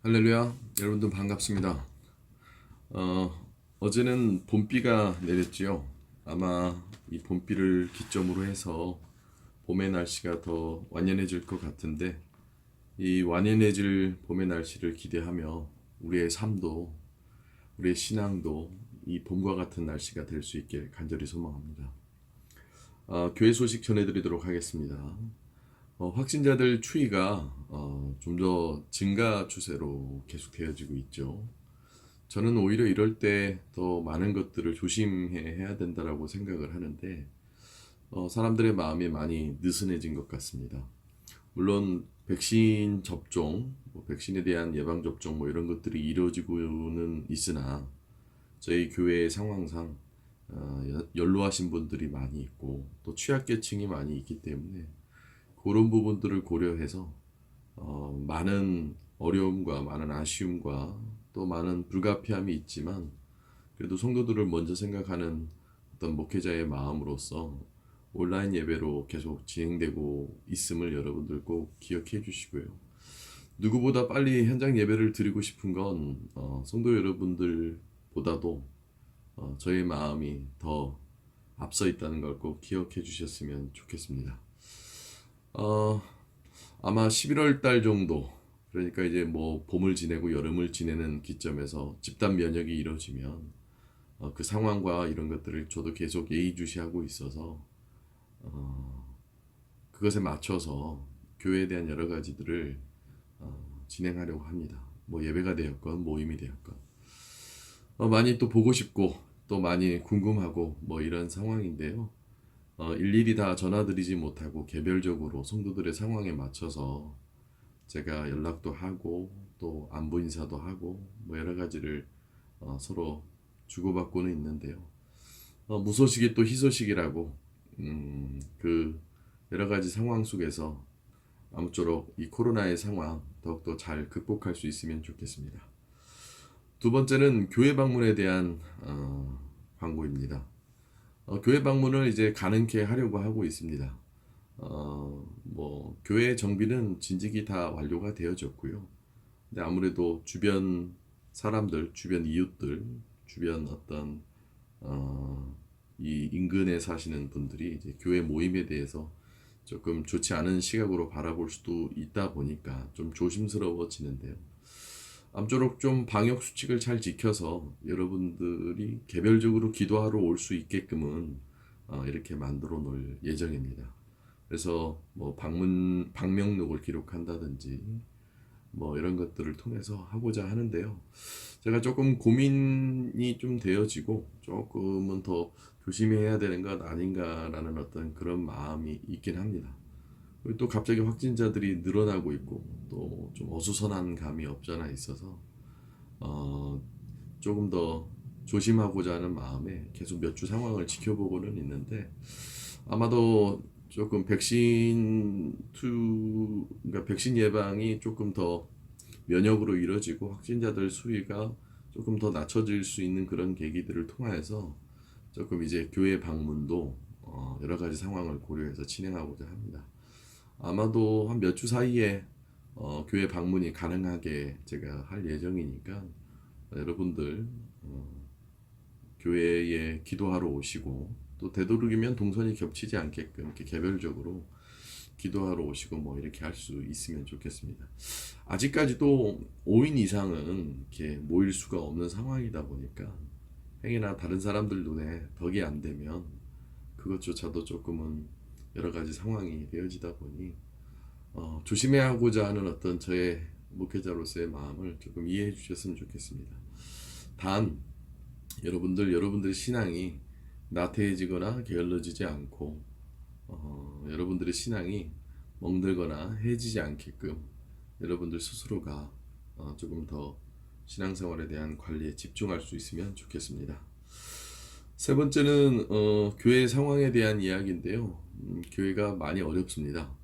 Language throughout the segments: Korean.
할렐루야, 여러분들 반갑습니다. 어제는 봄비가 내렸지요. 아마 이 봄비를 기점으로 해서 봄의 날씨가 더 완연해질 것 같은데, 이 완연해질 봄의 날씨를 기대하며 우리의 삶도, 우리의 신앙도 이 봄과 같은 날씨가 될 수 있게 간절히 소망합니다. 교회 소식 전해드리도록 하겠습니다. 확진자들 추이가 좀 더 증가 추세로 계속 되어지고 있죠. 저는 오히려 이럴 때 더 많은 것들을 조심해야 된다라고 생각을 하는데 사람들의 마음이 많이 느슨해진 것 같습니다. 물론 백신 접종, 백신에 대한 예방 접종 이런 것들이 이루어지고는 있으나 저희 교회의 상황상 연로하신 분들이 많이 있고 또 취약계층이 많이 있기 때문에 그런 부분들을 고려해서 많은 어려움과 많은 아쉬움과 또 많은 불가피함이 있지만 그래도 성도들을 먼저 생각하는 어떤 목회자의 마음으로서 온라인 예배로 계속 진행되고 있음을 여러분들 꼭 기억해 주시고요. 누구보다 빨리 현장 예배를 드리고 싶은 건 성도 여러분들보다도 저의 마음이 더 앞서 있다는 걸 꼭 기억해 주셨으면 좋겠습니다. 어, 아마 11월 달 정도, 그러니까 이제 뭐 봄을 지내고 여름을 지내는 기점에서 집단 면역이 이루어지면 그 상황과 이런 것들을 저도 계속 예의주시하고 있어서 그것에 맞춰서 교회에 대한 여러 가지들을 진행하려고 합니다. 뭐 예배가 되었건 모임이 되었건 많이 또 보고 싶고 또 많이 궁금하고 뭐 이런 상황인데요. 일일이 다 전화드리지 못하고 개별적으로 성도들의 상황에 맞춰서 제가 연락도 하고 또 안부 인사도 하고 뭐 여러 가지를 서로 주고받고는 있는데요. 무소식이 또 희소식이라고 그 여러 가지 상황 속에서 아무쪼록 이 코로나의 상황 더욱더 잘 극복할 수 있으면 좋겠습니다. 두 번째는 교회 방문에 대한 광고입니다. 교회 방문을 이제 가능케 하려고 하고 있습니다. 뭐 교회 정비는 진즉이 다 완료가 되어졌고요. 근데 아무래도 주변 사람들, 주변 이웃들, 주변 어떤 이 인근에 사시는 분들이 이제 교회 모임에 대해서 조금 좋지 않은 시각으로 바라볼 수도 있다 보니까 좀 조심스러워지는데요. 아무쪼록 좀 방역 수칙을 잘 지켜서 여러분들이 개별적으로 기도하러 올 수 있게끔은 이렇게 만들어 놓을 예정입니다. 그래서 뭐 방명록을 기록한다든지 뭐 이런 것들을 통해서 하고자 하는데요. 제가 조금 고민이 좀 되어지고 조금은 더 조심해야 되는 것 아닌가라는 어떤 그런 마음이 있긴 합니다. 그리고 또 갑자기 확진자들이 늘어나고 있고 또 좀 어수선한 감이 없잖아 있어서 어, 조금 더 조심하고자 하는 마음에 계속 몇 주 상황을 지켜보고는 있는데 아마도 조금 그러니까 백신 예방이 조금 더 면역으로 이루어지고 확진자들 수위가 조금 더 낮춰질 수 있는 그런 계기들을 통해서 조금 이제 교회 방문도 여러 가지 상황을 고려해서 진행하고자 합니다. 아마도 한 몇 주 사이에 교회 방문이 가능하게 제가 할 예정이니까 여러분들 교회에 기도하러 오시고 또 되도록이면 동선이 겹치지 않게끔 이렇게 개별적으로 기도하러 오시고 뭐 이렇게 할 수 있으면 좋겠습니다. 아직까지도 5인 이상은 이렇게 모일 수가 없는 상황이다 보니까 행여나 다른 사람들 눈에 덕이 안 되면 그것조차도 조금은 여러 가지 상황이 되어지다 보니 조심해야 하고자 하는 어떤 저의 목회자로서의 마음을 조금 이해해 주셨으면 좋겠습니다. 단 여러분들의 신앙이 나태해지거나 게을러지지 않고 여러분들의 신앙이 멍들거나 해지지 않게끔 여러분들 스스로가 조금 더 신앙생활에 대한 관리에 집중할 수 있으면 좋겠습니다. 세 번째는 교회 상황에 대한 이야기인데요. 교회가 많이 어렵습니다.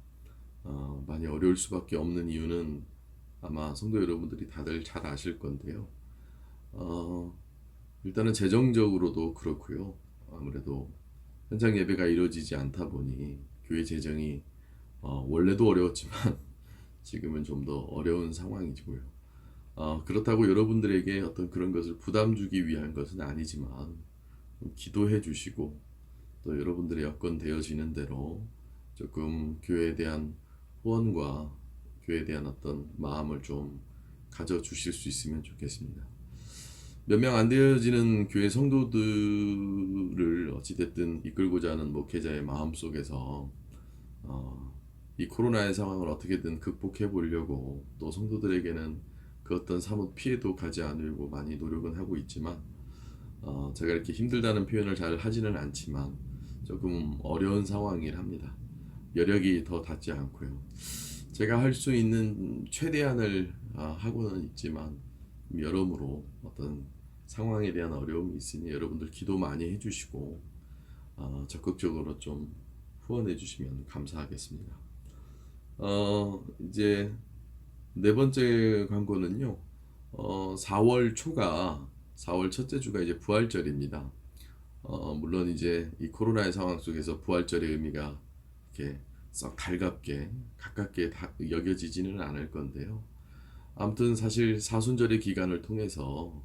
많이 어려울 수밖에 없는 이유는 아마 성도 여러분들이 다들 잘 아실 건데요. 어, 일단은 재정적으로도 그렇고요. 아무래도 현장 예배가 이루어지지 않다 보니 교회 재정이 원래도 어려웠지만 지금은 좀 더 어려운 상황이고요. 그렇다고 여러분들에게 어떤 그런 것을 부담 주기 위한 것은 아니지만 좀 기도해 주시고 또 여러분들의 여건 되어지는 대로 조금 교회에 대한 후원과 교회에 대한 어떤 마음을 좀 가져 주실 수 있으면 좋겠습니다. 몇 명 안 되어지는 교회 성도들을 어찌됐든 이끌고자 하는 목회자의 마음 속에서 이 코로나의 상황을 어떻게든 극복해 보려고 또 성도들에게는 그 어떤 사뭇 피해도 가지 않으려고 많이 노력은 하고 있지만 제가 이렇게 힘들다는 표현을 잘 하지는 않지만 조금 어려운 상황이긴 합니다. 여력이 더 닿지 않고요. 제가 할 수 있는 최대한을 하고는 있지만 여러모로 어떤 상황에 대한 어려움이 있으니 여러분들 기도 많이 해주시고 적극적으로 좀 후원해 주시면 감사하겠습니다. 이제 네 번째 광고는요. 4월 초가 4월 첫째 주가 이제 부활절입니다. 물론 이제 이 코로나의 상황 속에서 부활절의 의미가 이렇게 썩 달갑게 가깝게 여겨지지는 않을 건데요. 아무튼 사실 사순절의 기간을 통해서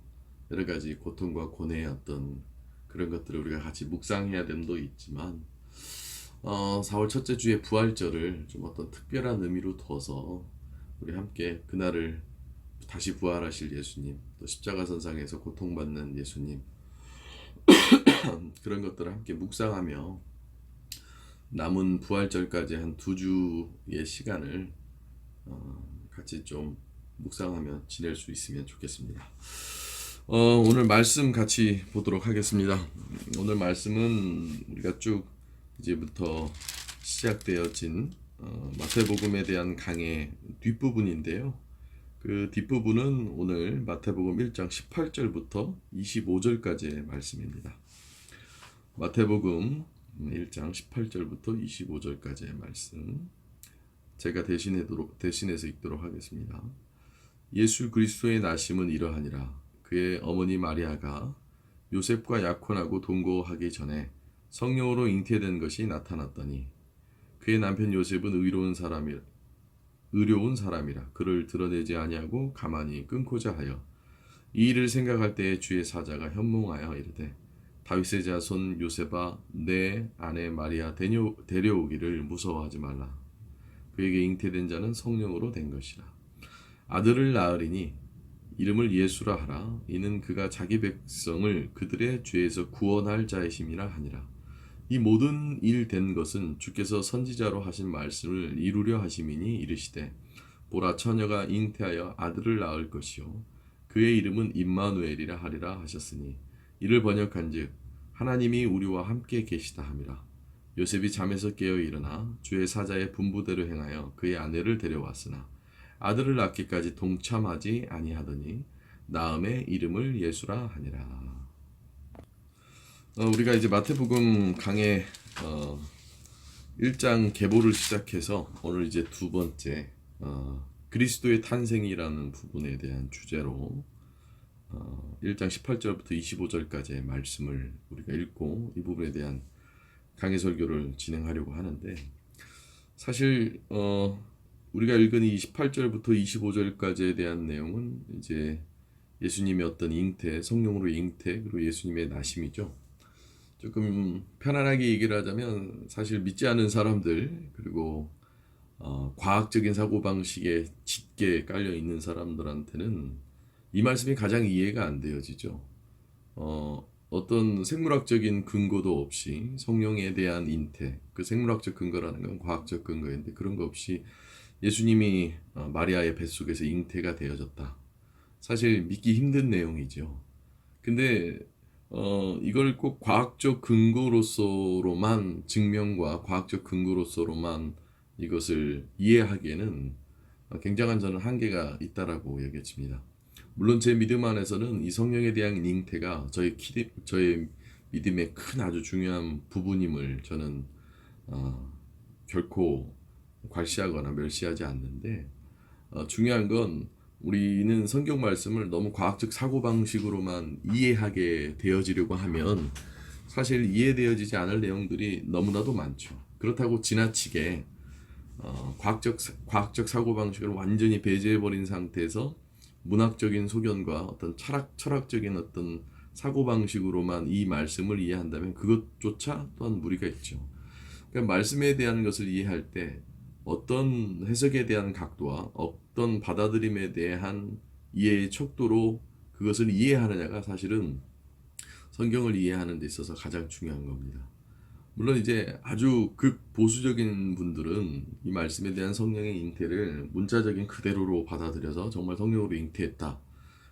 여러 가지 고통과 고뇌의 어떤 그런 것들을 우리가 같이 묵상해야 됨도 있지만 4월 첫째 주의 부활절을 좀 어떤 특별한 의미로 둬서 우리 함께 그날을 다시 부활하실 예수님, 또 십자가선상에서 고통받는 예수님 그런 것들을 함께 묵상하며 남은 부활절까지 한 2주의 시간을 같이 좀 묵상하며 지낼 수 있으면 좋겠습니다. 오늘 말씀 같이 보도록 하겠습니다. 오늘 말씀은 우리가 쭉 이제부터 시작되어진 마태복음에 대한 강의 뒷부분인데요. 그 뒷부분은 오늘 마태복음 1장 18절부터 25절까지의 말씀입니다. 마태복음 1장 18절부터 25절까지의 말씀 제가 대신해서 읽도록 하겠습니다. 예수 그리스도의 나심은 이러하니라. 그의 어머니 마리아가 요셉과 약혼하고 동거하기 전에 성령으로 잉태된 것이 나타났더니 그의 남편 요셉은 의로운 사람이라 그를 드러내지 아니하고 가만히 끊고자 하여 이 일을 생각할 때에 주의 사자가 현몽하여 이르되 다윗의 자손 요셉아 내 아내 마리아 데려오기를 무서워하지 말라. 그에게 잉태된 자는 성령으로 된 것이라. 아들을 낳으리니 이름을 예수라 하라. 이는 그가 자기 백성을 그들의 죄에서 구원할 자이심이라 하니라. 이 모든 일 된 것은 주께서 선지자로 하신 말씀을 이루려 하심이니 이르시되 보라 처녀가 잉태하여 아들을 낳을 것이요 그의 이름은 임마누엘이라 하리라 하셨으니 이를 번역한즉 하나님이 우리와 함께 계시다 함이라. 요셉이 잠에서 깨어 일어나 주의 사자의 분부대로 행하여 그의 아내를 데려왔으나 아들을 낳기까지 동참하지 아니하더니 낳음의 이름을 예수라 하니라. 우리가 이제 마태복음 강의 1장 계보를 시작해서 오늘 이제 두 번째 그리스도의 탄생이라는 부분에 대한 주제로 1장 18절부터 25절까지의 말씀을 우리가 읽고 이 부분에 대한 강의 설교를 진행하려고 하는데 사실 우리가 읽은 이 18절부터 25절까지에 대한 내용은 이제 예수님의 어떤 잉태, 성령으로 잉태, 그리고 예수님의 나심이죠. 조금 편안하게 얘기를 하자면 사실 믿지 않은 사람들 그리고 과학적인 사고방식에 짙게 깔려 있는 사람들한테는 이 말씀이 가장 이해가 안 되어지죠. 어떤 생물학적인 근거도 없이 성령에 대한 잉태, 그 생물학적 근거라는 건 과학적 근거인데 그런 거 없이 예수님이 마리아의 뱃속에서 잉태가 되어졌다. 사실 믿기 힘든 내용이죠. 근데 이걸 꼭 과학적 근거로서로만 증명과 과학적 근거로서로만 이것을 이해하기에는 굉장한 저는 한계가 있다라고 여겨집니다. 물론 제 믿음 안에서는 이 성령에 대한 잉태가 저의 믿음의 큰 아주 중요한 부분임을 저는 결코 괄시하거나 멸시하지 않는데 중요한 건 우리는 성경 말씀을 너무 과학적 사고방식으로만 이해하게 되어지려고 하면 사실 이해되어지지 않을 내용들이 너무나도 많죠. 그렇다고 지나치게 과학적 사고방식을 완전히 배제해버린 상태에서 문학적인 소견과 어떤 철학적인 어떤 사고방식으로만 이 말씀을 이해한다면 그것조차 또한 무리가 있죠. 그러니까 말씀에 대한 것을 이해할 때 어떤 해석에 대한 각도와 어떤 받아들임에 대한 이해의 척도로 그것을 이해하느냐가 사실은 성경을 이해하는 데 있어서 가장 중요한 겁니다. 물론 이제 아주 극보수적인 분들은 이 말씀에 대한 성령의 잉태를 문자적인 그대로로 받아들여서 정말 성령으로 잉태했다.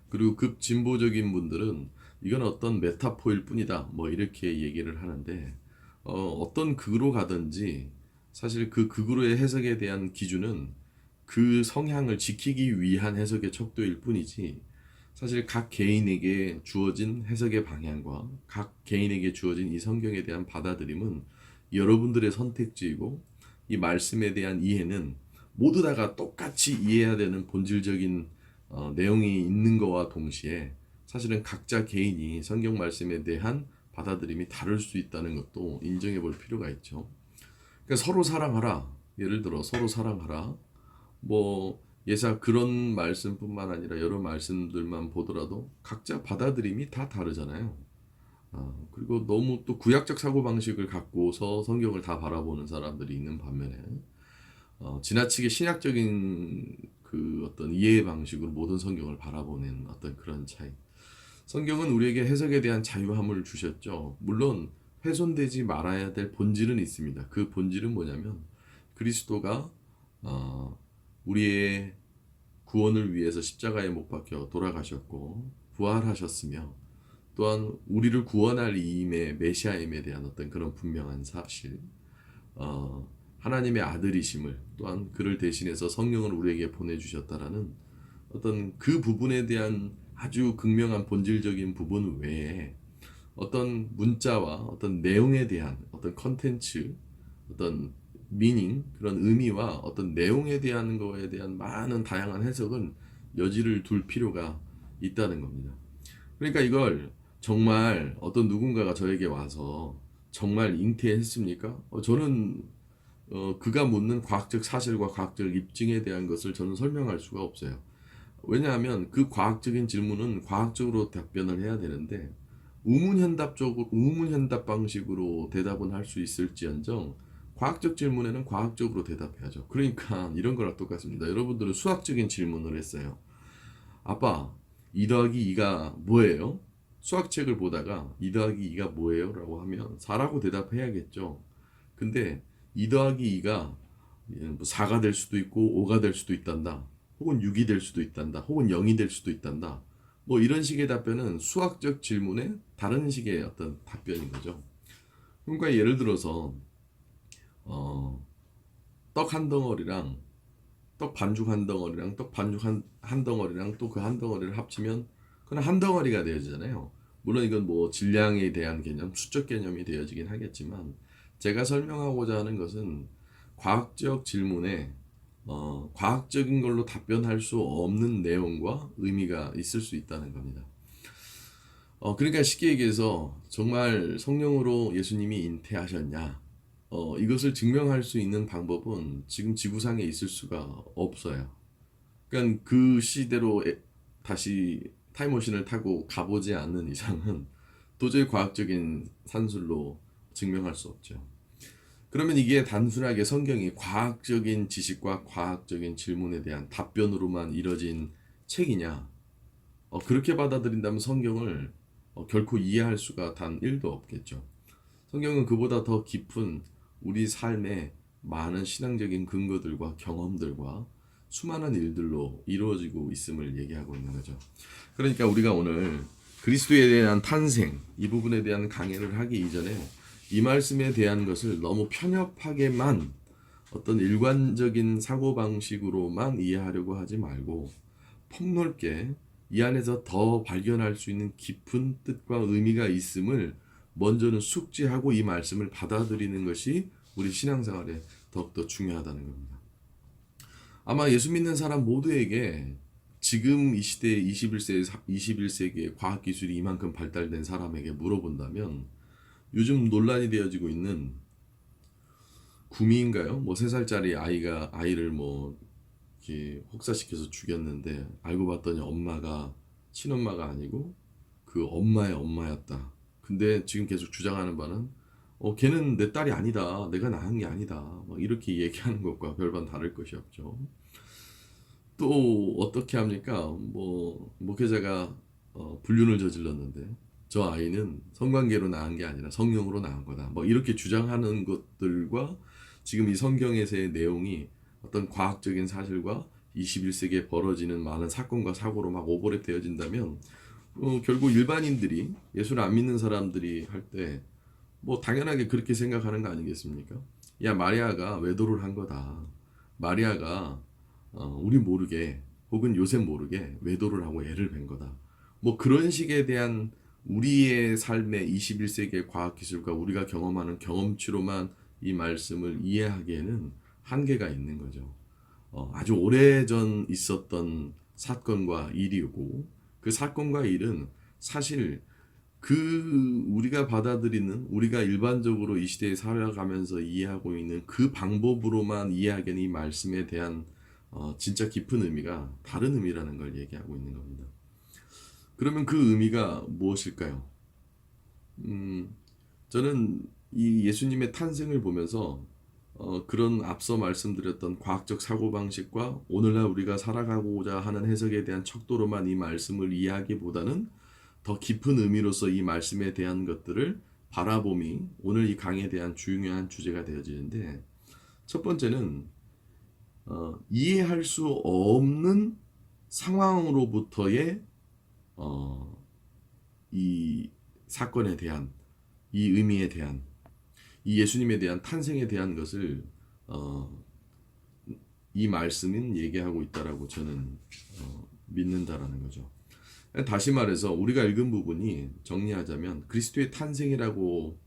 그리고 극진보적인 분들은 이건 어떤 메타포일 뿐이다. 뭐 이렇게 얘기를 하는데 어떤 극으로 가든지 사실 그 극으로의 해석에 대한 기준은 그 성향을 지키기 위한 해석의 척도일 뿐이지 사실 각 개인에게 주어진 해석의 방향과 각 개인에게 주어진 이 성경에 대한 받아들임은 여러분들의 선택지이고 이 말씀에 대한 이해는 모두 다가 똑같이 이해해야 되는 본질적인 내용이 있는 거와 동시에 사실은 각자 개인이 성경 말씀에 대한 받아들임이 다를 수 있다는 것도 인정해 볼 필요가 있죠. 그러니까 서로 사랑하라. 예를 들어 서로 사랑하라. 뭐 예사 그런 말씀뿐만 아니라 여러 말씀들만 보더라도 각자 받아들임이 다 다르잖아요. 그리고 너무 또 구약적 사고방식을 갖고서 성경을 다 바라보는 사람들이 있는 반면에 지나치게 신약적인 그 어떤 이해 방식으로 모든 성경을 바라보는 어떤 그런 차이. 성경은 우리에게 해석에 대한 자유함을 주셨죠. 물론 훼손되지 말아야 될 본질은 있습니다. 그 본질은 뭐냐면 그리스도가 우리의 구원을 위해서 십자가에 못 박혀 돌아가셨고 부활하셨으며 또한 우리를 구원할 이임의 메시아임에 대한 어떤 그런 분명한 사실, 하나님의 아들이심을 또한 그를 대신해서 성령을 우리에게 보내주셨다라는 어떤 그 부분에 대한 아주 극명한 본질적인 부분 외에 어떤 문자와 어떤 내용에 대한 어떤 컨텐츠, 어떤 미닝, 그런 의미와 어떤 내용에 대한 거에 대한 많은 다양한 해석은 여지를 둘 필요가 있다는 겁니다. 그러니까 이걸 정말 어떤 누군가가 저에게 와서 정말 잉태했습니까? 저는 그가 묻는 과학적 사실과 과학적 입증에 대한 것을 저는 설명할 수가 없어요. 왜냐하면 그 과학적인 질문은 과학적으로 답변을 해야 되는데 우문현답 방식으로 대답은 할 수 있을지언정 과학적 질문에는 과학적으로 대답해야죠. 그러니까 이런 거랑 똑같습니다. 여러분들은 수학적인 질문을 했어요. 아빠, 2 더하기 2가 뭐예요? 수학책을 보다가 2 더하기 2가 뭐예요? 라고 하면 4라고 대답해야겠죠. 근데 2 더하기 2가 4가 될 수도 있고 5가 될 수도 있단다. 혹은 6이 될 수도 있단다. 혹은 0이 될 수도 있단다. 뭐 이런 식의 답변은 수학적 질문에 다른 식의 어떤 답변인 거죠. 그러니까 예를 들어서 떡 한 덩어리랑 떡 반죽 한 덩어리랑 떡 반죽 한 덩어리랑 또 그 한 덩어리를 합치면 그건 한 덩어리가 되어지잖아요. 물론 이건 뭐 질량에 대한 개념, 수적 개념이 되어지긴 하겠지만 제가 설명하고자 하는 것은 과학적 질문에 과학적인 걸로 답변할 수 없는 내용과 의미가 있을 수 있다는 겁니다. 그러니까 쉽게 얘기해서 정말 성령으로 예수님이 잉태하셨냐? 이것을 증명할 수 있는 방법은 지금 지구상에 있을 수가 없어요. 그러니까 그 시대로 다시 타임머신을 타고 가보지 않는 이상은 도저히 과학적인 산술로 증명할 수 없죠. 그러면 이게 단순하게 성경이 과학적인 지식과 과학적인 질문에 대한 답변으로만 이뤄진 책이냐? 그렇게 받아들인다면 성경을 결코 이해할 수가 단 1도 없겠죠. 성경은 그보다 더 깊은 우리 삶의 많은 신앙적인 근거들과 경험들과 수많은 일들로 이루어지고 있음을 얘기하고 있는 거죠. 그러니까 우리가 오늘 그리스도에 대한 탄생 이 부분에 대한 강해를 하기 이전에 이 말씀에 대한 것을 너무 편협하게만 어떤 일관적인 사고방식으로만 이해하려고 하지 말고 폭넓게 이 안에서 더 발견할 수 있는 깊은 뜻과 의미가 있음을 먼저는 숙지하고 이 말씀을 받아들이는 것이 우리 신앙생활에 더욱더 중요하다는 겁니다. 아마 예수 믿는 사람 모두에게 지금 이 시대에 21세기의 과학기술이 이만큼 발달된 사람에게 물어본다면 요즘 논란이 되어지고 있는 구미인가요? 뭐 3살짜리 아이를 뭐 저기 혹사시켜서 죽였는데 알고 봤더니 엄마가 친엄마가 아니고 그 엄마의 엄마였다. 근데 지금 계속 주장하는 바는 걔는 내 딸이 아니다. 내가 낳은 게 아니다. 막 이렇게 얘기하는 것과 별반 다를 것이 없죠. 또 어떻게 합니까? 뭐 목회자가 불륜을 저질렀는데 저 아이는 성관계로 낳은 게 아니라 성령으로 낳은 거다. 뭐 이렇게 주장하는 것들과 지금 이 성경에서의 내용이 어떤 과학적인 사실과 21세기에 벌어지는 많은 사건과 사고로 막 오버랩 되어진다면 결국 일반인들이 예수를 안 믿는 사람들이 할 때 뭐 당연하게 그렇게 생각하는 거 아니겠습니까? 야, 마리아가 외도를 한 거다. 마리아가 우리 모르게 혹은 요셉 모르게 외도를 하고 애를 뵌 거다. 뭐 그런 식에 대한 우리의 삶의 21세기의 과학기술과 우리가 경험하는 경험치로만 이 말씀을 이해하기에는 한계가 있는 거죠. 아주 오래전 있었던 사건과 일이고 그 사건과 일은 사실 그 우리가 받아들이는 우리가 일반적으로 이 시대에 살아가면서 이해하고 있는 그 방법으로만 이해하기에는 이 말씀에 대한 진짜 깊은 의미가 다른 의미라는 걸 얘기하고 있는 겁니다. 그러면 그 의미가 무엇일까요? 저는 이 예수님의 탄생을 보면서 그런 앞서 말씀드렸던 과학적 사고방식과 오늘날 우리가 살아가고자 하는 해석에 대한 척도로만 이 말씀을 이해하기보다는 더 깊은 의미로서 이 말씀에 대한 것들을 바라봄이 오늘 이 강의에 대한 중요한 주제가 되어지는데 첫 번째는 이해할 수 없는 상황으로부터의 이 사건에 대한 이 의미에 대한 이 예수님에 대한 탄생에 대한 것을 이 말씀은 얘기하고 있다라고 저는 믿는다라는 거죠. 다시 말해서 우리가 읽은 부분이 정리하자면 그리스도의 탄생이라고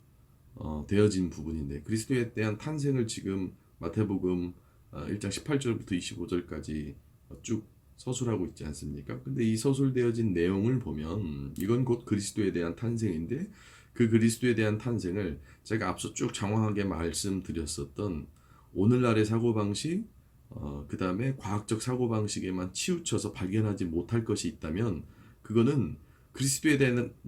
되어진 부분인데 그리스도에 대한 탄생을 지금 마태복음 1장 18절부터 25절까지 쭉 서술하고 있지 않습니까? 근데 이 서술되어진 내용을 보면 이건 곧 그리스도에 대한 탄생인데 그 그리스도에 대한 탄생을 제가 앞서 쭉 장황하게 말씀드렸었던 오늘날의 사고방식 그 다음에 과학적 사고방식에만 치우쳐서 발견하지 못할 것이 있다면 그거는 그리스도에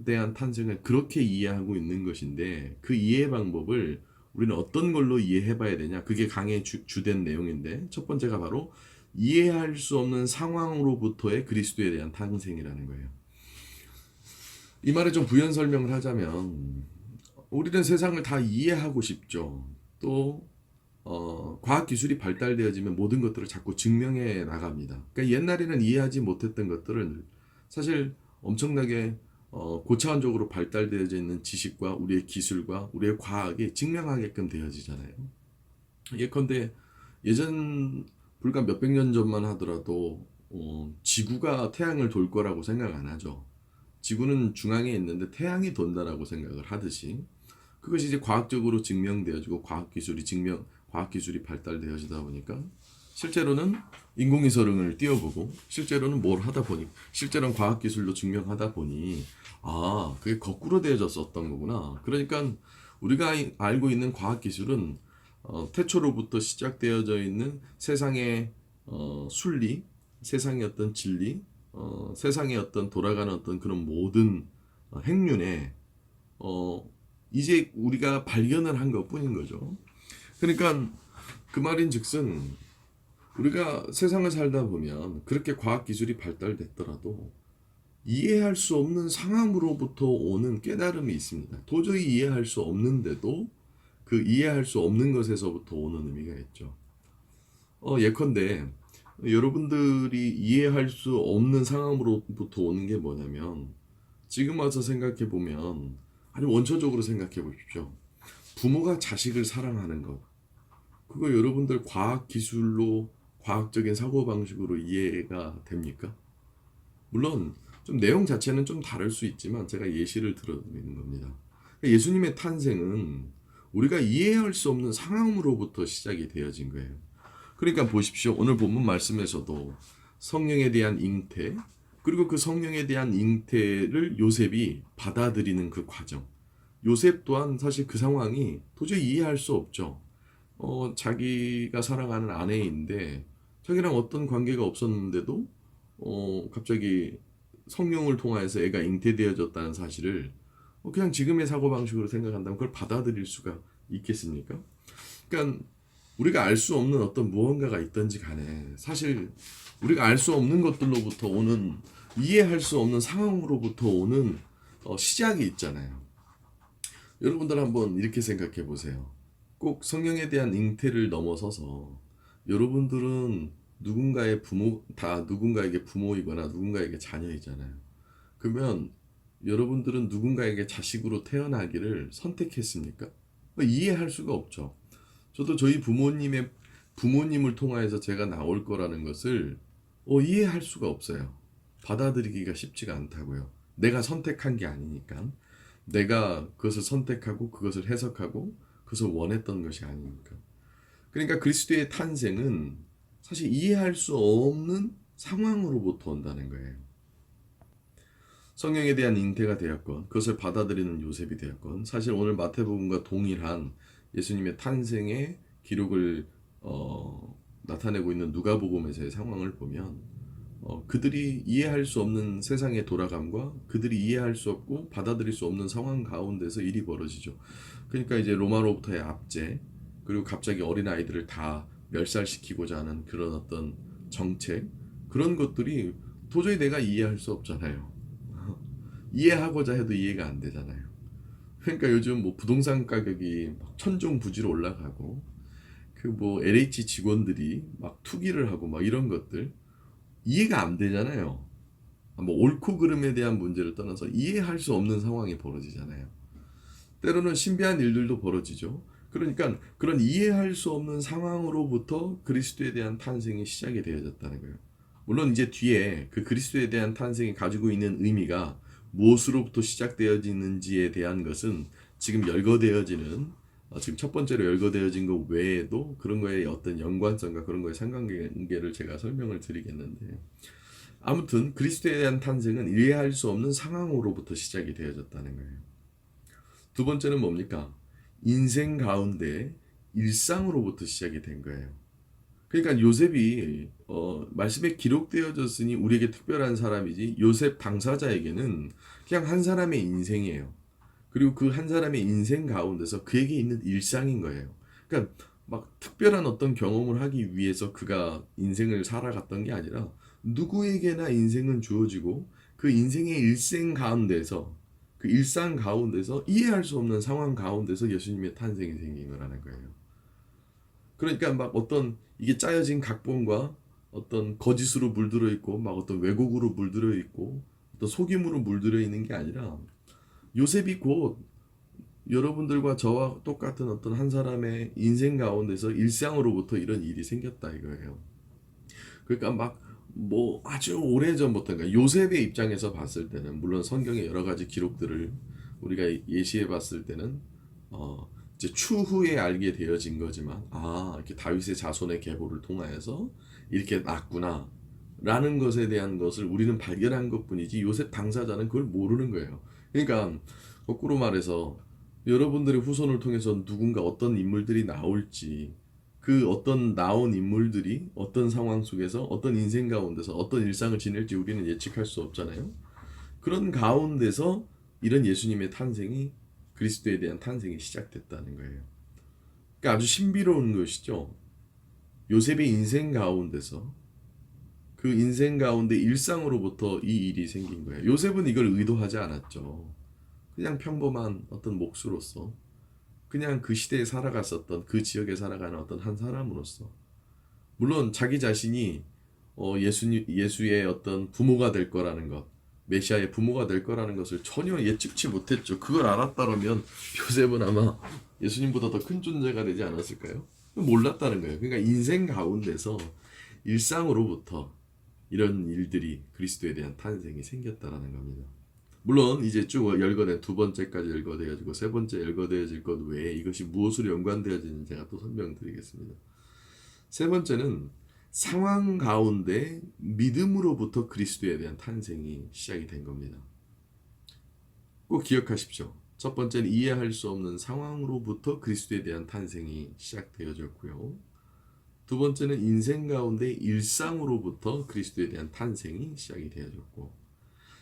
대한 탄생을 그렇게 이해하고 있는 것인데 그 이해 방법을 우리는 어떤 걸로 이해해 봐야 되냐 그게 강의 주된 내용인데 첫 번째가 바로 이해할 수 없는 상황으로부터의 그리스도에 대한 탄생이라는 거예요. 이 말에 좀 부연 설명을 하자면 우리는 세상을 다 이해하고 싶죠. 또 과학기술이 발달되어지면 모든 것들을 자꾸 증명해 나갑니다. 그러니까 옛날에는 이해하지 못했던 것들을 사실 엄청나게 고차원적으로 발달되어져 있는 지식과 우리의 기술과 우리의 과학이 증명하게끔 되어지잖아요. 예컨대 예전 불과 몇백 년 전만 하더라도 지구가 태양을 돌 거라고 생각 안 하죠. 지구는 중앙에 있는데 태양이 돈다라고 생각을 하듯이 그것이 이제 과학적으로 증명되어지고 과학기술이 발달되어지다 보니까 실제로는 인공위성을 띄워보고 실제로는 뭘 하다 보니 실제로는 과학기술로 증명하다 보니 그게 거꾸로 되어졌었던 거구나. 그러니까 우리가 알고 있는 과학기술은 태초로부터 시작되어져 있는 세상의 순리, 세상의 어떤 진리, 세상의 어떤 돌아가는 어떤 그런 모든 행륜에 이제 우리가 발견을 한 것뿐인 거죠. 그러니까 그 말인즉슨 우리가 세상을 살다 보면 그렇게 과학기술이 발달됐더라도 이해할 수 없는 상황으로부터 오는 깨달음이 있습니다. 도저히 이해할 수 없는데도 그 이해할 수 없는 것에서부터 오는 의미가 있죠. 예컨대 여러분들이 이해할 수 없는 상황으로부터 오는 게 뭐냐면 지금 와서 생각해 보면 아주 원초적으로 생각해 보십시오. 부모가 자식을 사랑하는 것 그거 여러분들 과학기술로 과학적인 사고방식으로 이해가 됩니까? 물론 좀 내용 자체는 좀 다를 수 있지만 제가 예시를 들어드리는 겁니다. 예수님의 탄생은 우리가 이해할 수 없는 상황으로부터 시작이 되어진 거예요. 그러니까 보십시오. 오늘 본문 말씀에서도 성령에 대한 잉태 그리고 그 성령에 대한 잉태를 요셉이 받아들이는 그 과정 요셉 또한 사실 그 상황이 도저히 이해할 수 없죠. 자기가 사랑하는 아내인데 자기랑 어떤 관계가 없었는데도 갑자기 성령을 통하여서 애가 잉태되어졌다는 사실을 그냥 지금의 사고방식으로 생각한다면 그걸 받아들일 수가 있겠습니까? 그러니까 우리가 알 수 없는 어떤 무언가가 있든지 간에 사실 우리가 알 수 없는 것들로부터 오는 이해할 수 없는 상황으로부터 오는 시작이 있잖아요. 여러분들 한번 이렇게 생각해 보세요. 꼭 성령에 대한 잉태를 넘어서서 여러분들은 누군가의 부모, 다 누군가에게 부모이거나 누군가에게 자녀이잖아요. 그러면 여러분들은 누군가에게 자식으로 태어나기를 선택했습니까? 이해할 수가 없죠. 저도 저희 부모님을 통하여서 제가 나올 거라는 것을 이해할 수가 없어요. 받아들이기가 쉽지가 않다고요. 내가 선택한 게 아니니까. 내가 그것을 선택하고 그것을 해석하고 그것을 원했던 것이 아니니까. 그러니까 그리스도의 탄생은 사실 이해할 수 없는 상황으로부터 온다는 거예요. 성령에 대한 잉태가 되었건 그것을 받아들이는 요셉이 되었건 사실 오늘 마태복음과 동일한 예수님의 탄생의 기록을 나타내고 있는 누가복음에서의 상황을 보면 그들이 이해할 수 없는 세상의 돌아감과 그들이 이해할 수 없고 받아들일 수 없는 상황 가운데서 일이 벌어지죠. 그러니까 이제 로마로부터의 압제 그리고 갑자기 어린 아이들을 다 멸살시키고자 하는 그런 어떤 정책 그런 것들이 도저히 내가 이해할 수 없잖아요. 이해하고자 해도 이해가 안 되잖아요. 그러니까 요즘 뭐 부동산 가격이 막 천정부지로 올라가고 그 뭐 LH 직원들이 막 투기를 하고 막 이런 것들 이해가 안 되잖아요. 뭐 옳고 그름에 대한 문제를 떠나서 이해할 수 없는 상황이 벌어지잖아요. 때로는 신비한 일들도 벌어지죠. 그러니까 그런 이해할 수 없는 상황으로부터 그리스도에 대한 탄생이 시작이 되어졌다는 거예요. 물론 이제 뒤에 그 그리스도에 대한 탄생이 가지고 있는 의미가 무엇으로부터 시작되어지는지에 대한 것은 지금 열거되어지는 지금 첫 번째로 열거되어진 것 외에도 그런 거에 어떤 연관성과 그런 거의 상관관계를 제가 설명을 드리겠는데 아무튼 그리스도에 대한 탄생은 이해할 수 없는 상황으로부터 시작이 되어졌다는 거예요. 두 번째는 뭡니까? 인생 가운데 일상으로부터 시작이 된 거예요. 그러니까 요셉이 말씀에 기록되어졌으니 우리에게 특별한 사람이지 요셉 당사자에게는 그냥 한 사람의 인생이에요. 그리고 그 한 사람의 인생 가운데서 그에게 있는 일상인 거예요. 그러니까 막 특별한 어떤 경험을 하기 위해서 그가 인생을 살아갔던 게 아니라 누구에게나 인생은 주어지고 그 인생의 일생 가운데서 그 일상 가운데서 이해할 수 없는 상황 가운데서 예수님의 탄생이 생긴 거라는 거예요. 그러니까 막 어떤 이게 짜여진 각본과 어떤 거짓으로 물들어 있고 막 어떤 왜곡으로 물들어 있고 어떤 속임으로 물들어 있는 게 아니라 요셉이 곧 여러분들과 저와 똑같은 어떤 한 사람의 인생 가운데서 일상으로부터 이런 일이 생겼다 이거예요. 그러니까 막 뭐 아주 오래전부터 그러니까 요셉의 입장에서 봤을 때는 물론 성경의 여러 가지 기록들을 우리가 예시해 봤을 때는 이제 추후에 알게 되어진 거지만 이렇게 다윗의 자손의 계보를 통하여서 이렇게 났구나 라는 것에 대한 것을 우리는 발견한 것뿐이지 요셉 당사자는 그걸 모르는 거예요. 그러니까 거꾸로 말해서 여러분들의 후손을 통해서 누군가 어떤 인물들이 나올지 그 어떤 나온 인물들이 어떤 상황 속에서 어떤 인생 가운데서 어떤 일상을 지낼지 우리는 예측할 수 없잖아요. 그런 가운데서 이런 예수님의 탄생이 그리스도에 대한 탄생이 시작됐다는 거예요. 그러니까 아주 신비로운 것이죠. 요셉의 인생 가운데서 그 인생 가운데 일상으로부터 이 일이 생긴 거예요. 요셉은 이걸 의도하지 않았죠. 그냥 평범한 어떤 몫으로서 그냥 그 시대에 살아갔었던 그 지역에 살아가는 어떤 한 사람으로서 물론 자기 자신이 예수의 어떤 부모가 될 거라는 것 메시아의 부모가 될 거라는 것을 전혀 예측치 못했죠. 그걸 알았다면 요셉은 아마 예수님보다 더 큰 존재가 되지 않았을까요? 몰랐다는 거예요. 그러니까 인생 가운데서 일상으로부터 이런 일들이 그리스도에 대한 탄생이 생겼다라는 겁니다. 물론 이제 쭉 열거된 두 번째까지 열거되어지고 세 번째 열거되어질 것 외에 이것이 무엇으로 연관되어지는지 제가 또 설명드리겠습니다. 세 번째는 상황 가운데 믿음으로부터 그리스도에 대한 탄생이 시작이 된 겁니다. 꼭 기억하십시오. 첫 번째는 이해할 수 없는 상황으로부터 그리스도에 대한 탄생이 시작되어졌고요. 두 번째는 인생 가운데 일상으로부터 그리스도에 대한 탄생이 시작이 되어졌고,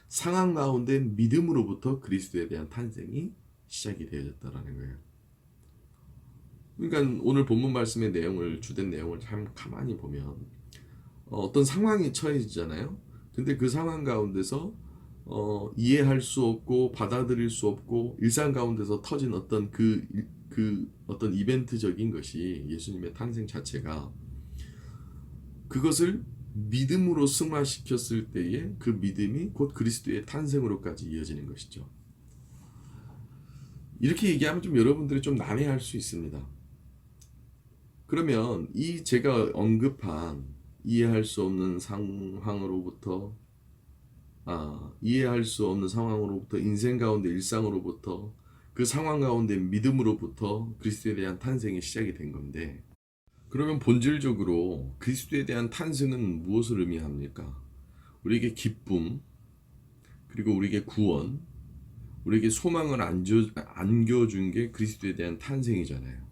상황 가운데 믿음으로부터 그리스도에 대한 탄생이 시작이 되어졌다라는 거예요. 그러니까 오늘 본문 말씀의 내용을, 주된 내용을 참 가만히 보면 어떤 상황이 처해지잖아요. 근데 그 상황 가운데서 이해할 수 없고 받아들일 수 없고 일상 가운데서 터진 어떤 그 어떤 이벤트적인 것이 예수님의 탄생 자체가, 그것을 믿음으로 승화시켰을 때에 그 믿음이 곧 그리스도의 탄생으로까지 이어지는 것이죠. 이렇게 얘기하면 좀 여러분들이 좀 난해할 수 있습니다. 그러면 이 제가 언급한 이해할 수 없는 상황으로부터 이해할 수 없는 상황으로부터 인생 가운데 일상으로부터 그 상황 가운데 믿음으로부터 그리스도에 대한 탄생이 시작이 된 건데, 그러면 본질적으로 그리스도에 대한 탄생은 무엇을 의미합니까? 우리에게 기쁨, 그리고 우리에게 구원, 우리에게 소망을 안겨준 게 그리스도에 대한 탄생이잖아요.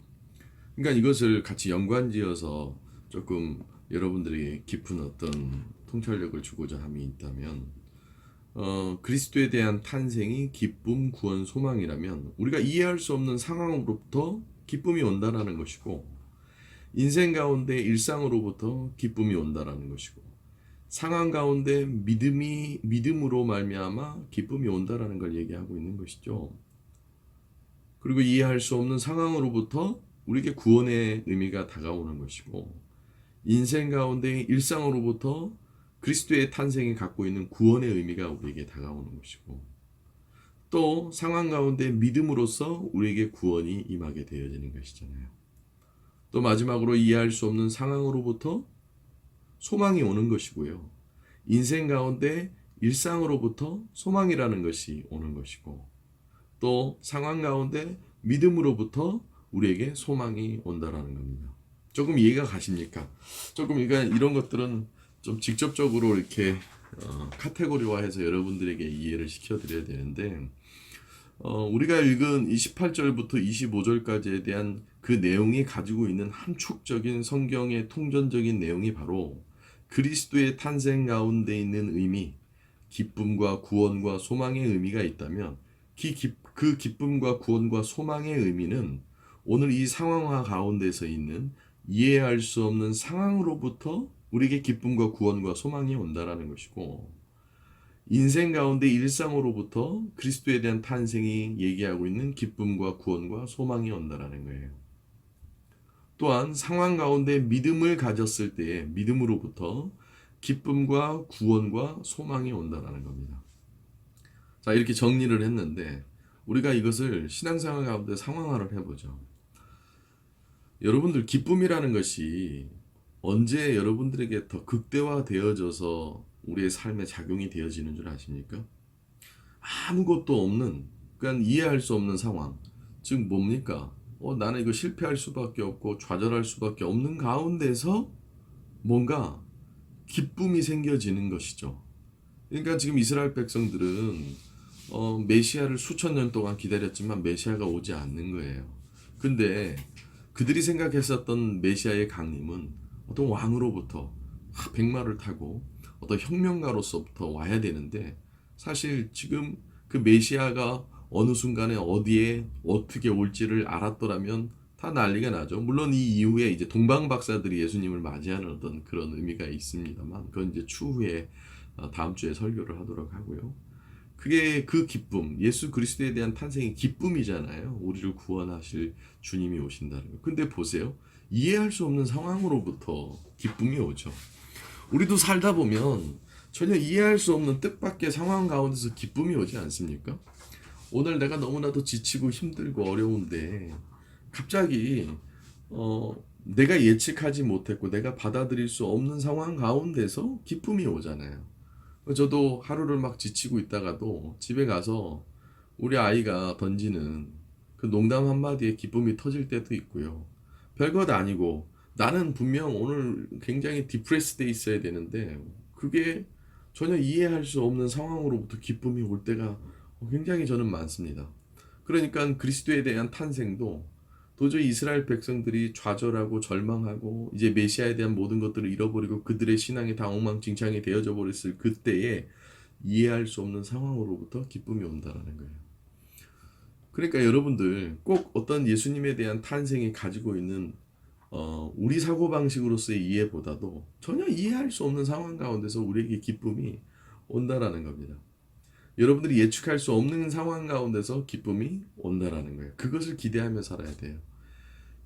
그러니까 이것을 같이 연관지어서 조금 여러분들에게 깊은 어떤 통찰력을 주고자 함이 있다면, 그리스도에 대한 탄생이 기쁨, 구원, 소망이라면 우리가 이해할 수 없는 상황으로부터 기쁨이 온다라는 것이고, 인생 가운데 일상으로부터 기쁨이 온다라는 것이고, 상황 가운데 믿음으로 말미암아 기쁨이 온다라는 걸 얘기하고 있는 것이죠. 그리고 이해할 수 없는 상황으로부터 우리에게 구원의 의미가 다가오는 것이고, 인생 가운데 일상으로부터 그리스도의 탄생이 갖고 있는 구원의 의미가 우리에게 다가오는 것이고, 또 상황 가운데 믿음으로써 우리에게 구원이 임하게 되어지는 것이잖아요. 또 마지막으로 이해할 수 없는 상황으로부터 소망이 오는 것이고요. 인생 가운데 일상으로부터 소망이라는 것이 오는 것이고, 또 상황 가운데 믿음으로부터 우리에게 소망이 온다라는 겁니다. 조금 이해가 가십니까? 조금 그러니까 이런 것들은 좀 직접적으로 이렇게 카테고리화해서 여러분들에게 이해를 시켜드려야 되는데, 우리가 읽은 28절부터 25절까지에 대한 그 내용이 가지고 있는 함축적인 성경의 통전적인 내용이 바로 그리스도의 탄생 가운데 있는 의미, 기쁨과 구원과 소망의 의미가 있다면, 그 기쁨과 구원과 소망의 의미는 오늘 이 상황화 가운데서 있는 이해할 수 없는 상황으로부터 우리에게 기쁨과 구원과 소망이 온다라는 것이고, 인생 가운데 일상으로부터 그리스도에 대한 탄생이 얘기하고 있는 기쁨과 구원과 소망이 온다라는 거예요. 또한 상황 가운데 믿음을 가졌을 때에 믿음으로부터 기쁨과 구원과 소망이 온다라는 겁니다. 자, 이렇게 정리를 했는데 우리가 이것을 신앙생활 가운데 상황화를 해보죠. 여러분들, 기쁨이라는 것이 언제 여러분들에게 더 극대화되어져서 우리의 삶에 작용이 되어지는 줄 아십니까? 아무것도 없는, 그러니까 이해할 수 없는 상황, 즉 뭡니까? 나는 이거 실패할 수밖에 없고 좌절할 수밖에 없는 가운데서 뭔가 기쁨이 생겨지는 것이죠. 그러니까 지금 이스라엘 백성들은 메시아를 수천 년 동안 기다렸지만 메시아가 오지 않는 거예요. 근데 그들이 생각했었던 메시아의 강림은 어떤 왕으로부터 백마를 타고 어떤 혁명가로서부터 와야 되는데, 사실 지금 그 메시아가 어느 순간에 어디에 어떻게 올지를 알았더라면 다 난리가 나죠. 물론 이 이후에 이제 동방 박사들이 예수님을 맞이하는 어떤 그런 의미가 있습니다만, 그건 이제 추후에 다음 주에 설교를 하도록 하고요. 그게 그 기쁨, 예수 그리스도에 대한 탄생의 기쁨이잖아요. 우리를 구원하실 주님이 오신다는 거. 근데 보세요. 이해할 수 없는 상황으로부터 기쁨이 오죠. 우리도 살다 보면 전혀 이해할 수 없는 뜻밖의 상황 가운데서 기쁨이 오지 않습니까? 오늘 내가 너무나도 지치고 힘들고 어려운데 갑자기 내가 예측하지 못했고 내가 받아들일 수 없는 상황 가운데서 기쁨이 오잖아요. 저도 하루를 막 지치고 있다가도 집에 가서 우리 아이가 던지는 그 농담 한마디에 기쁨이 터질 때도 있고요. 별것 아니고 나는 분명 오늘 굉장히 디프레스돼 있어야 되는데 그게 전혀 이해할 수 없는 상황으로부터 기쁨이 올 때가 굉장히 저는 많습니다. 그러니까 그리스도에 대한 탄생도 도저히 이스라엘 백성들이 좌절하고 절망하고 이제 메시아에 대한 모든 것들을 잃어버리고 그들의 신앙이 다 엉망진창이 되어져 버렸을 그때에 이해할 수 없는 상황으로부터 기쁨이 온다라는 거예요. 그러니까 여러분들 꼭 어떤 예수님에 대한 탄생이 가지고 있는 우리 사고방식으로서의 이해보다도 전혀 이해할 수 없는 상황 가운데서 우리에게 기쁨이 온다라는 겁니다. 여러분들이 예측할 수 없는 상황 가운데서 기쁨이 온다라는 거예요. 그것을 기대하며 살아야 돼요.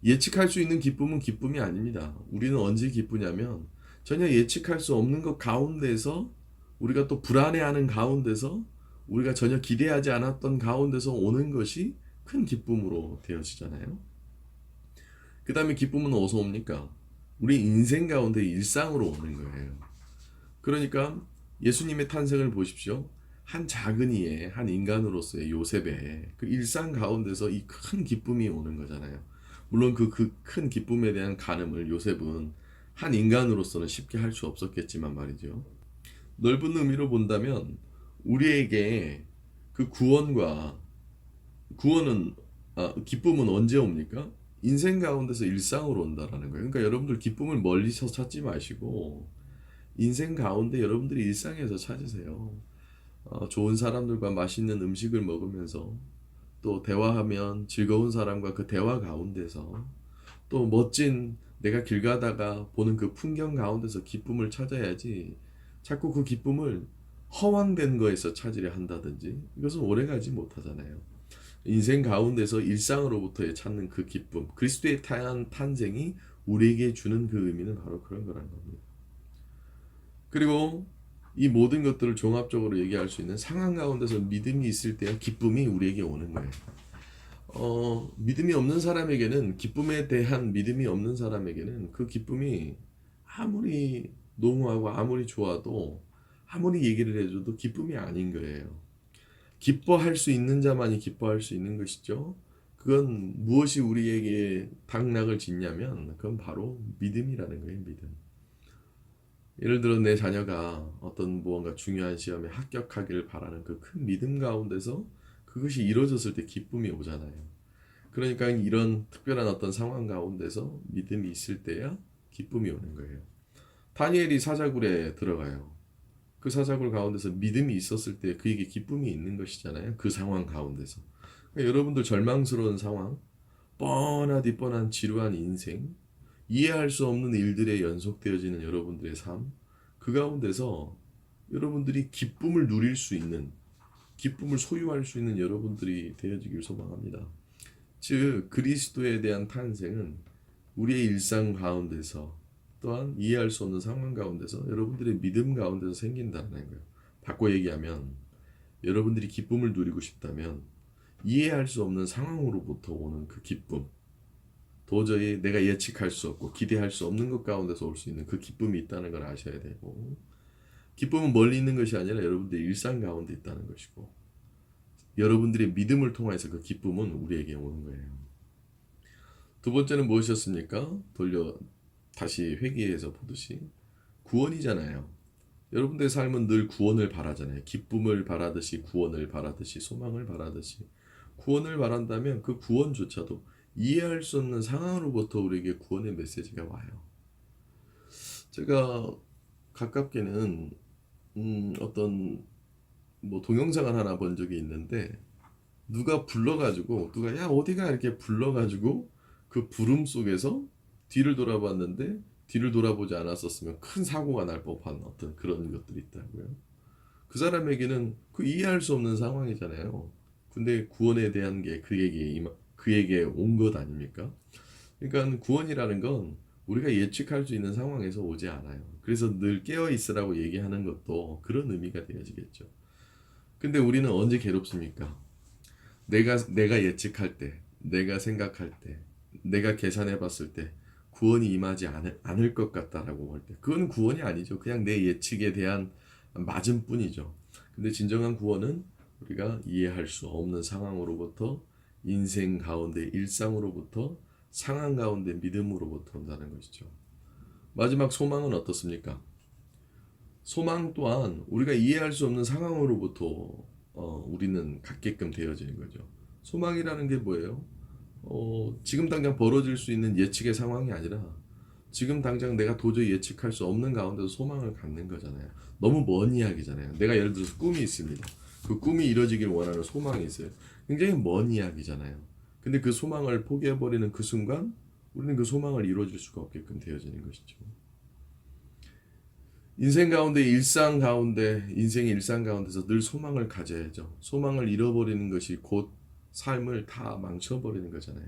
예측할 수 있는 기쁨은 기쁨이 아닙니다. 우리는 언제 기쁘냐면 전혀 예측할 수 없는 것 가운데서 우리가 또 불안해하는 가운데서 우리가 전혀 기대하지 않았던 가운데서 오는 것이 큰 기쁨으로 되어지잖아요. 그 다음에 기쁨은 어디서 옵니까? 우리 인생 가운데 일상으로 오는 거예요. 그러니까 예수님의 탄생을 보십시오. 한 작은 이의 한 인간으로서의 요셉의 그 일상 가운데서 이 큰 기쁨이 오는 거잖아요. 물론 그 큰 기쁨에 대한 가늠을 요셉은 한 인간으로서는 쉽게 할 수 없었겠지만 말이죠. 넓은 의미로 본다면 우리에게 그 구원은 기쁨은 언제 옵니까? 인생 가운데서 일상으로 온다라는 거예요. 그러니까 여러분들 기쁨을 멀리서 찾지 마시고 인생 가운데 여러분들이 일상에서 찾으세요. 좋은 사람들과 맛있는 음식을 먹으면서 또 대화하면 즐거운 사람과 그 대화 가운데서 또 멋진 내가 길 가다가 보는 그 풍경 가운데서 기쁨을 찾아야지 자꾸 그 기쁨을 허황된 거에서 찾으려 한다든지 이것은 오래가지 못하잖아요. 인생 가운데서 일상으로부터의 찾는 그 기쁨, 그리스도의 탄생이 우리에게 주는 그 의미는 바로 그런 거라는 겁니다. 그리고 이 모든 것들을 종합적으로 얘기할 수 있는 상황 가운데서 믿음이 있을 때야 기쁨이 우리에게 오는 거예요. 믿음이 없는 사람에게는 기쁨에 대한 믿음이 없는 사람에게는 그 기쁨이 아무리 농후하고 아무리 좋아도 아무리 얘기를 해줘도 기쁨이 아닌 거예요. 기뻐할 수 있는 자만이 기뻐할 수 있는 것이죠. 그건 무엇이 우리에게 당락을 짓냐면 그건 바로 믿음이라는 거예요. 믿음. 예를 들어 내 자녀가 어떤 무언가 중요한 시험에 합격하기를 바라는 그 큰 믿음 가운데서 그것이 이루어졌을 때 기쁨이 오잖아요. 그러니까 이런 특별한 어떤 상황 가운데서 믿음이 있을 때야 기쁨이 오는 거예요. 다니엘이 사자굴에 들어가요. 그 사자굴 가운데서 믿음이 있었을 때 그에게 기쁨이 있는 것이잖아요. 그 상황 가운데서. 그러니까 여러분들 절망스러운 상황, 뻔하디 뻔한 지루한 인생, 이해할 수 없는 일들에 연속되어지는 여러분들의 삶, 그 가운데서 여러분들이 기쁨을 누릴 수 있는, 기쁨을 소유할 수 있는 여러분들이 되어지길 소망합니다. 즉 그리스도에 대한 탄생은 우리의 일상 가운데서 또한 이해할 수 없는 상황 가운데서 여러분들의 믿음 가운데서 생긴다는 거예요. 바꿔 얘기하면 여러분들이 기쁨을 누리고 싶다면 이해할 수 없는 상황으로부터 오는 그 기쁨, 도저히 내가 예측할 수 없고 기대할 수 없는 것 가운데서 올 수 있는 그 기쁨이 있다는 걸 아셔야 되고, 기쁨은 멀리 있는 것이 아니라 여러분들의 일상 가운데 있다는 것이고, 여러분들의 믿음을 통해서 그 기쁨은 우리에게 오는 거예요. 두 번째는 무엇이었습니까? 다시 회개해서 보듯이 구원이잖아요. 여러분들의 삶은 늘 구원을 바라잖아요. 기쁨을 바라듯이 구원을 바라듯이 소망을 바라듯이 구원을 바란다면 그 구원조차도 이해할 수 없는 상황으로부터 우리에게 구원의 메시지가 와요. 제가 가깝게는 어떤 동영상을 하나 본 적이 있는데 누가 야 어디가 이렇게 불러가지고 그 부름 속에서 뒤를 돌아봤는데 뒤를 돌아보지 않았었으면 큰 사고가 날 법한 어떤 그런 것들이 있다고요. 그 사람에게는 그 이해할 수 없는 상황이잖아요. 근데 구원에 대한 게 그에게 온 것 아닙니까? 그러니까 구원이라는 건 우리가 예측할 수 있는 상황에서 오지 않아요. 그래서 늘 깨어 있으라고 얘기하는 것도 그런 의미가 되어지겠죠. 근데 우리는 언제 괴롭습니까? 내가 예측할 때, 내가 생각할 때, 내가 계산해 봤을 때 구원이 임하지 않을 것 같다라고 할 때, 그건 구원이 아니죠. 그냥 내 예측에 대한 맞은 뿐이죠. 근데 진정한 구원은 우리가 이해할 수 없는 상황으로부터, 인생 가운데 일상으로부터, 상황 가운데 믿음으로부터 온다는 것이죠. 마지막 소망은 어떻습니까? 소망 또한 우리가 이해할 수 없는 상황으로부터 우리는 갖게끔 되어지는 거죠. 소망이라는 게 뭐예요? 지금 당장 벌어질 수 있는 예측의 상황이 아니라 지금 당장 내가 도저히 예측할 수 없는 가운데서 소망을 갖는 거잖아요. 너무 먼 이야기잖아요. 내가 예를 들어서 꿈이 있습니다. 그 꿈이 이뤄지길 원하는 소망이 있어요. 굉장히 먼 이야기잖아요. 근데 그 소망을 포기해버리는 그 순간 우리는 그 소망을 이루어질 수가 없게끔 되어지는 것이죠. 인생 가운데 인생의 일상 가운데서 늘 소망을 가져야죠. 소망을 잃어버리는 것이 곧 삶을 다 망쳐버리는 거잖아요.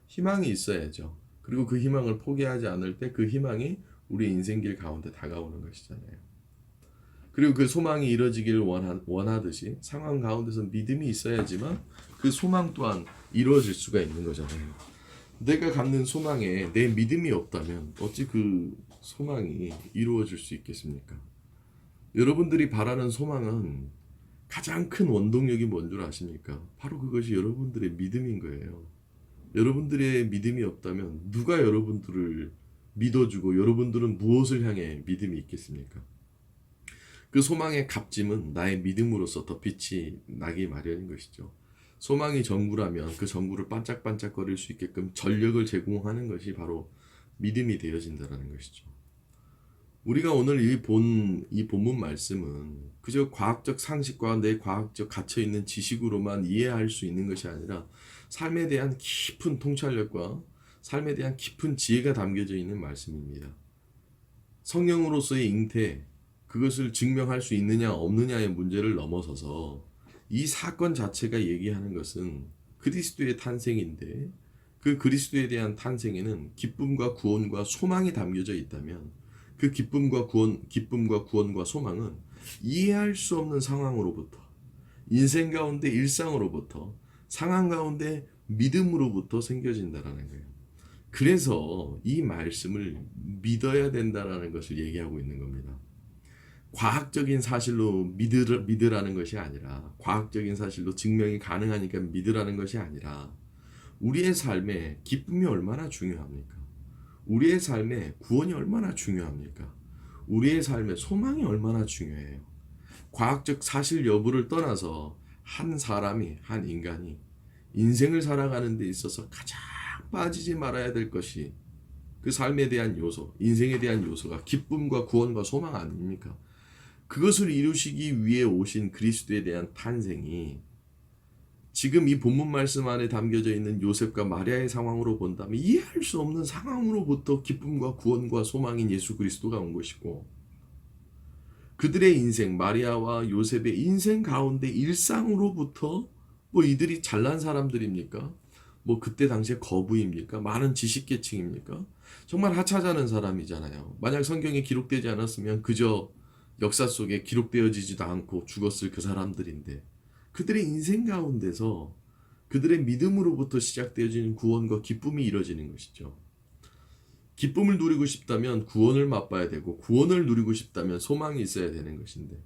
희망이 있어야죠. 그리고 그 희망을 포기하지 않을 때 그 희망이 우리 인생길 가운데 다가오는 것이잖아요. 그리고 그 소망이 이루어지기를 원하듯이 상황 가운데서 믿음이 있어야지만 그 소망 또한 이루어질 수가 있는 거잖아요. 내가 갖는 소망에 내 믿음이 없다면 어찌 그 소망이 이루어질 수 있겠습니까? 여러분들이 바라는 소망은 가장 큰 원동력이 뭔 줄 아십니까? 바로 그것이 여러분들의 믿음인 거예요. 여러분들의 믿음이 없다면 누가 여러분들을 믿어주고 여러분들은 무엇을 향해 믿음이 있겠습니까? 그 소망의 값짐은 나의 믿음으로서 더 빛이 나기 마련인 것이죠. 소망이 전구라면 그 전구를 반짝반짝거릴 수 있게끔 전력을 제공하는 것이 바로 믿음이 되어진다는 것이죠. 우리가 오늘 이 본문 말씀은 그저 과학적 상식과 내 과학적 갇혀있는 지식으로만 이해할 수 있는 것이 아니라 삶에 대한 깊은 통찰력과 삶에 대한 깊은 지혜가 담겨져 있는 말씀입니다. 성령으로서의 잉태, 그것을 증명할 수 있느냐 없느냐의 문제를 넘어서서 이 사건 자체가 얘기하는 것은 그리스도의 탄생인데 그 그리스도에 대한 탄생에는 기쁨과 구원과 소망이 담겨져 있다면 그 기쁨과 구원과 소망은 이해할 수 없는 상황으로부터 인생 가운데 일상으로부터 상황 가운데 믿음으로부터 생겨진다라는 거예요. 그래서 이 말씀을 믿어야 된다라는 것을 얘기하고 있는 겁니다. 과학적인 사실로 믿으라는 것이 아니라 과학적인 사실로 증명이 가능하니까 믿으라는 것이 아니라 우리의 삶에 기쁨이 얼마나 중요합니까? 우리의 삶에 구원이 얼마나 중요합니까? 우리의 삶에 소망이 얼마나 중요해요? 과학적 사실 여부를 떠나서 한 사람이, 한 인간이 인생을 살아가는 데 있어서 가장 빠지지 말아야 될 것이 그 삶에 대한 요소, 인생에 대한 요소가 기쁨과 구원과 소망 아닙니까? 그것을 이루시기 위해 오신 그리스도에 대한 탄생이 지금 이 본문 말씀 안에 담겨져 있는 요셉과 마리아의 상황으로 본다면 이해할 수 없는 상황으로부터 기쁨과 구원과 소망인 예수 그리스도가 온 것이고 그들의 인생, 마리아와 요셉의 인생 가운데 일상으로부터 뭐 이들이 잘난 사람들입니까? 뭐 그때 당시에 거부입니까? 많은 지식계층입니까? 정말 하찮은 사람이잖아요. 만약 성경에 기록되지 않았으면 그저 역사 속에 기록되어지지도 않고 죽었을 그 사람들인데 그들의 인생 가운데서 그들의 믿음으로부터 시작되어지는 구원과 기쁨이 이루어지는 것이죠. 기쁨을 누리고 싶다면 구원을 맛봐야 되고 구원을 누리고 싶다면 소망이 있어야 되는 것인데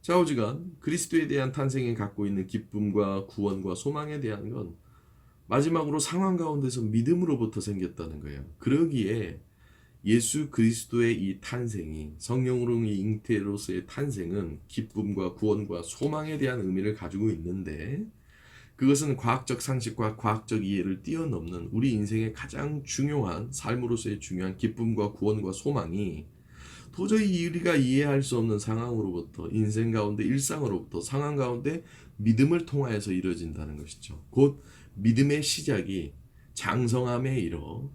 좌우지간 그리스도에 대한 탄생에 갖고 있는 기쁨과 구원과 소망에 대한 건 마지막으로 상황 가운데서 믿음으로부터 생겼다는 거예요. 그러기에 예수 그리스도의 이 탄생이 성령으로의 잉태로서의 탄생은 기쁨과 구원과 소망에 대한 의미를 가지고 있는데 그것은 과학적 상식과 과학적 이해를 뛰어넘는 우리 인생의 가장 중요한 삶으로서의 중요한 기쁨과 구원과 소망이 도저히 우리가 이해할 수 없는 상황으로부터 인생 가운데 일상으로부터 상황 가운데 믿음을 통하여서 이루어진다는 것이죠. 곧 믿음의 시작이 장성함에 이르러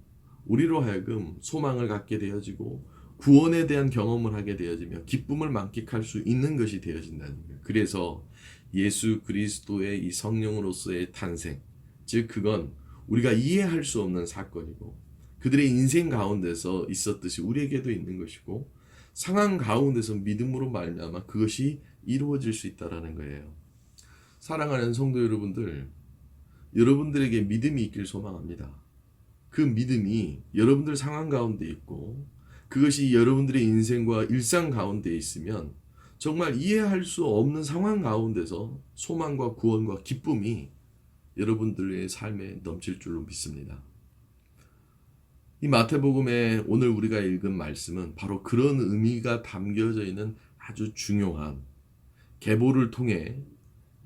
우리로 하여금 소망을 갖게 되어지고 구원에 대한 경험을 하게 되어지며 기쁨을 만끽할 수 있는 것이 되어진다는 거예요. 그래서 예수 그리스도의 이 성령으로서의 탄생, 즉 그건 우리가 이해할 수 없는 사건이고 그들의 인생 가운데서 있었듯이 우리에게도 있는 것이고 상황 가운데서 믿음으로 말미암아 그것이 이루어질 수 있다라는 거예요. 사랑하는 성도 여러분들, 여러분들에게 믿음이 있길 소망합니다. 그 믿음이 여러분들 상황 가운데 있고 그것이 여러분들의 인생과 일상 가운데 있으면 정말 이해할 수 없는 상황 가운데서 소망과 구원과 기쁨이 여러분들의 삶에 넘칠 줄로 믿습니다. 이 마태복음에 오늘 우리가 읽은 말씀은 바로 그런 의미가 담겨져 있는 아주 중요한 계보를 통해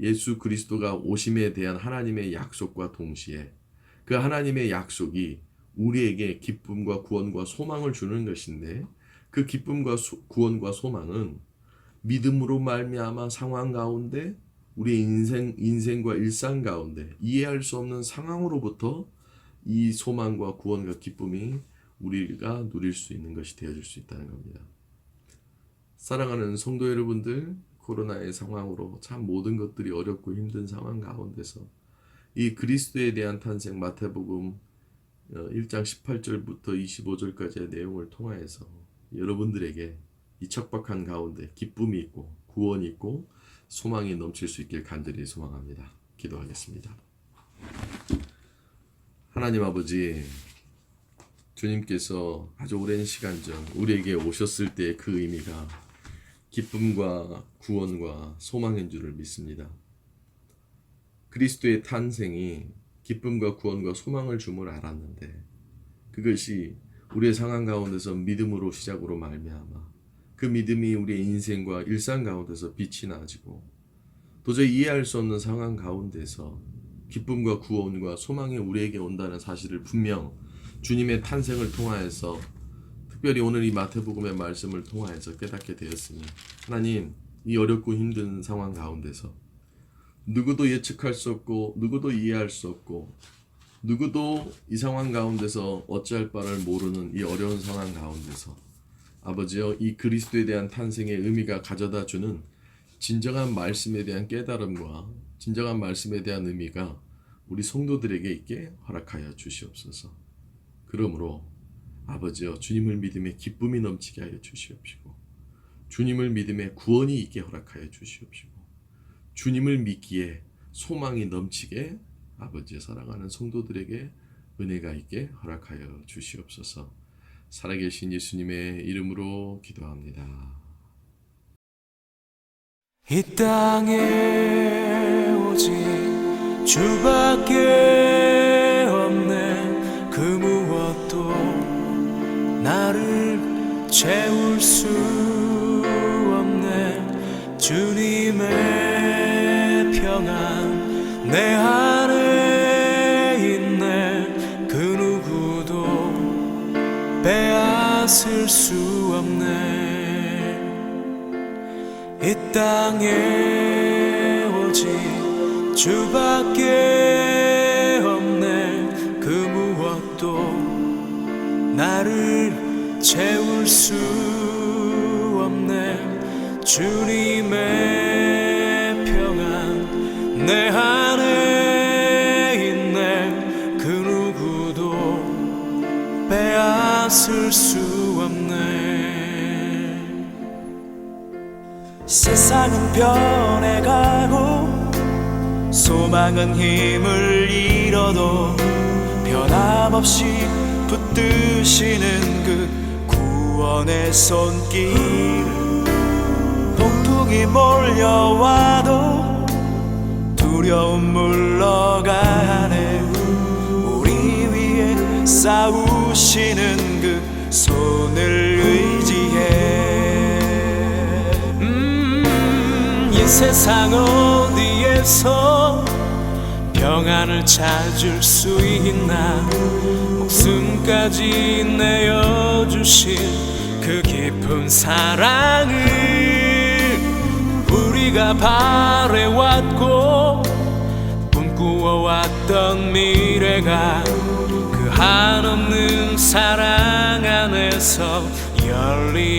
예수 그리스도가 오심에 대한 하나님의 약속과 동시에 그 하나님의 약속이 우리에게 기쁨과 구원과 소망을 주는 것인데, 그 기쁨과 구원과 소망은 믿음으로 말미암아 상황 가운데, 우리의 인생과 일상 가운데 이해할 수 없는 상황으로부터 이 소망과 구원과 기쁨이 우리가 누릴 수 있는 것이 되어질 수 있다는 겁니다. 사랑하는 성도 여러분들, 코로나의 상황으로 참 모든 것들이 어렵고 힘든 상황 가운데서 이 그리스도에 대한 탄생, 마태복음 1장 18절부터 25절까지의 내용을 통하여서 여러분들에게 이 척박한 가운데 기쁨이 있고 구원이 있고 소망이 넘칠 수 있길 간절히 소망합니다. 기도하겠습니다. 하나님 아버지, 주님께서 아주 오랜 시간 전 우리에게 오셨을 때의 그 의미가 기쁨과 구원과 소망인 줄을 믿습니다. 그리스도의 탄생이 기쁨과 구원과 소망을 줌을 알았는데, 그것이 우리의 상황 가운데서 믿음으로 시작으로 말미암아 그 믿음이 우리의 인생과 일상 가운데서 빛이 나지고, 도저히 이해할 수 없는 상황 가운데서 기쁨과 구원과 소망이 우리에게 온다는 사실을 분명 주님의 탄생을 통하여서, 특별히 오늘 이 마태복음의 말씀을 통하여서 깨닫게 되었으니, 하나님, 이 어렵고 힘든 상황 가운데서 누구도 예측할 수 없고 누구도 이해할 수 없고 누구도 이 상황 가운데서 어찌할 바를 모르는 이 어려운 상황 가운데서 아버지여, 이 그리스도에 대한 탄생의 의미가 가져다 주는 진정한 말씀에 대한 깨달음과 진정한 말씀에 대한 의미가 우리 성도들에게 있게 허락하여 주시옵소서. 그러므로 아버지여, 주님을 믿음에 기쁨이 넘치게 하여 주시옵시고, 주님을 믿음에 구원이 있게 허락하여 주시옵시고, 주님을 믿기에 소망이 넘치게 아버지의 사랑하는 성도들에게 은혜가 있게 허락하여 주시옵소서. 살아계신 예수님의 이름으로 기도합니다. 이 땅에 오직 주밖에 없네. 그 무엇도 나를 채울 수 없네. 주님의 평안 내 안에 있네. 그 누구도 빼앗을 수 없네. 이 땅에 오직 주밖에 없네. 그 무엇도 나를 채울 수 없네. 주님의 평안 내 안에 있네. 그 누구도 빼앗을 수 없네. 세상은 변해가고 소망은 힘을 잃어도 변함없이 붙드시는 그 구원의 손길. 폭풍이 몰려와도 두려움 물러가네. 우리 위에 싸우시는 그 손을 의지해. 이 세상 어디에서 평안을 찾을 수 있나. 목숨까지 내어주신 그 깊은 사랑을 우리가 바래왔고 꿈꾸어왔던 미래가 그 한없는 사랑 안에서 열리